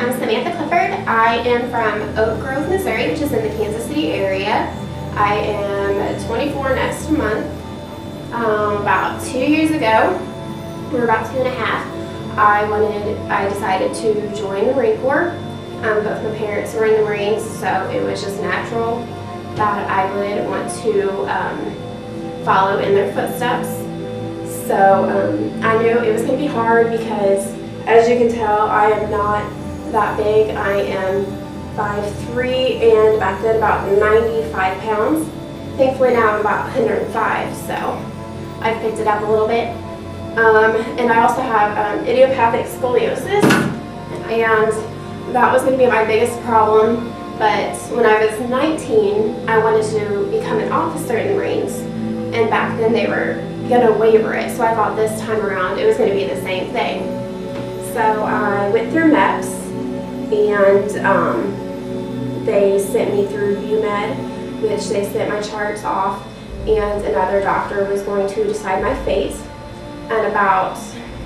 I'm Samantha Clifford. I am from Oak Grove, Missouri, which is in the Kansas City area. I am 24 next month. About 2 years ago, or about 2.5, I decided to join the Marine Corps. Both my parents were in the Marines, so it was just natural that I would want to follow in their footsteps. So I knew it was going to be hard because, as you can tell, I am not that big. I am 5'3", and back then about 95 pounds. Thankfully now I'm about 105, so I've picked it up a little bit. And I also have idiopathic scoliosis, and that was going to be my biggest problem. But when I was 19, I wanted to become an officer in the Marines, and back then they were going to waiver it, so I thought this time around it was going to be the same thing. So I went through MEPS, and they sent me through UMed, which they sent my charts off, and another doctor was going to decide my fate. And about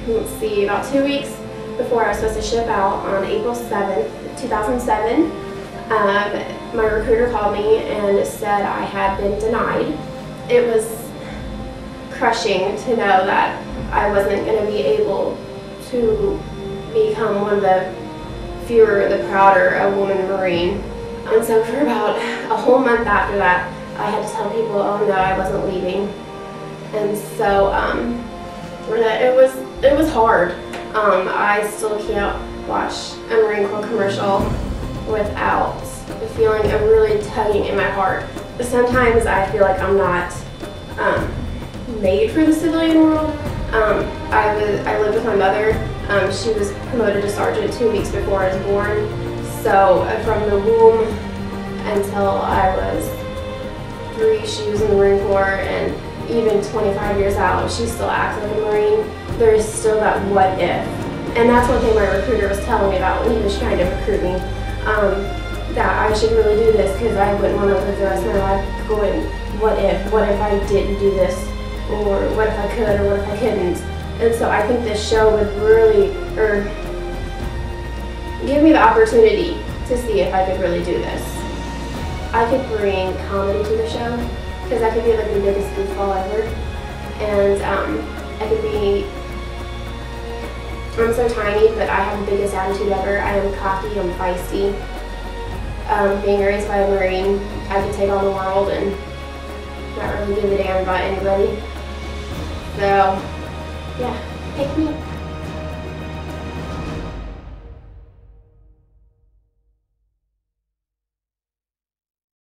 2 weeks before I was supposed to ship out on April 7th, 2007, my recruiter called me and said I had been denied. It was crushing to know that I wasn't going to be able to become one of the fewer, the prouder, a woman Marine. And so for about a whole month after that, I had to tell people, oh no, I wasn't leaving. And so it was hard. I still can't watch a Marine Corps commercial without feeling a really tugging in my heart. Sometimes I feel like I'm not made for the civilian world. I lived with my mother. She was promoted to sergeant 2 weeks before I was born. So from the womb until I was 3, she was in the Marine Corps, and even 25 years out, she's still active in the Marine. There's still that what if. And that's one thing my recruiter was telling me about when he was trying to recruit me, that I should really do this because I wouldn't want to live the rest of my life going, what if I didn't do this, or what if I could, or what if I couldn't. And so I think this show would really, give me the opportunity to see if I could really do this. I could bring comedy to the show, because I could be like the biggest goofball ever, and I could be, I'm so tiny, but I have the biggest attitude ever. I am cocky, I'm feisty. Being raised by a Marine, I could take on the world and not really give a damn about anybody. So, yeah, pick me up.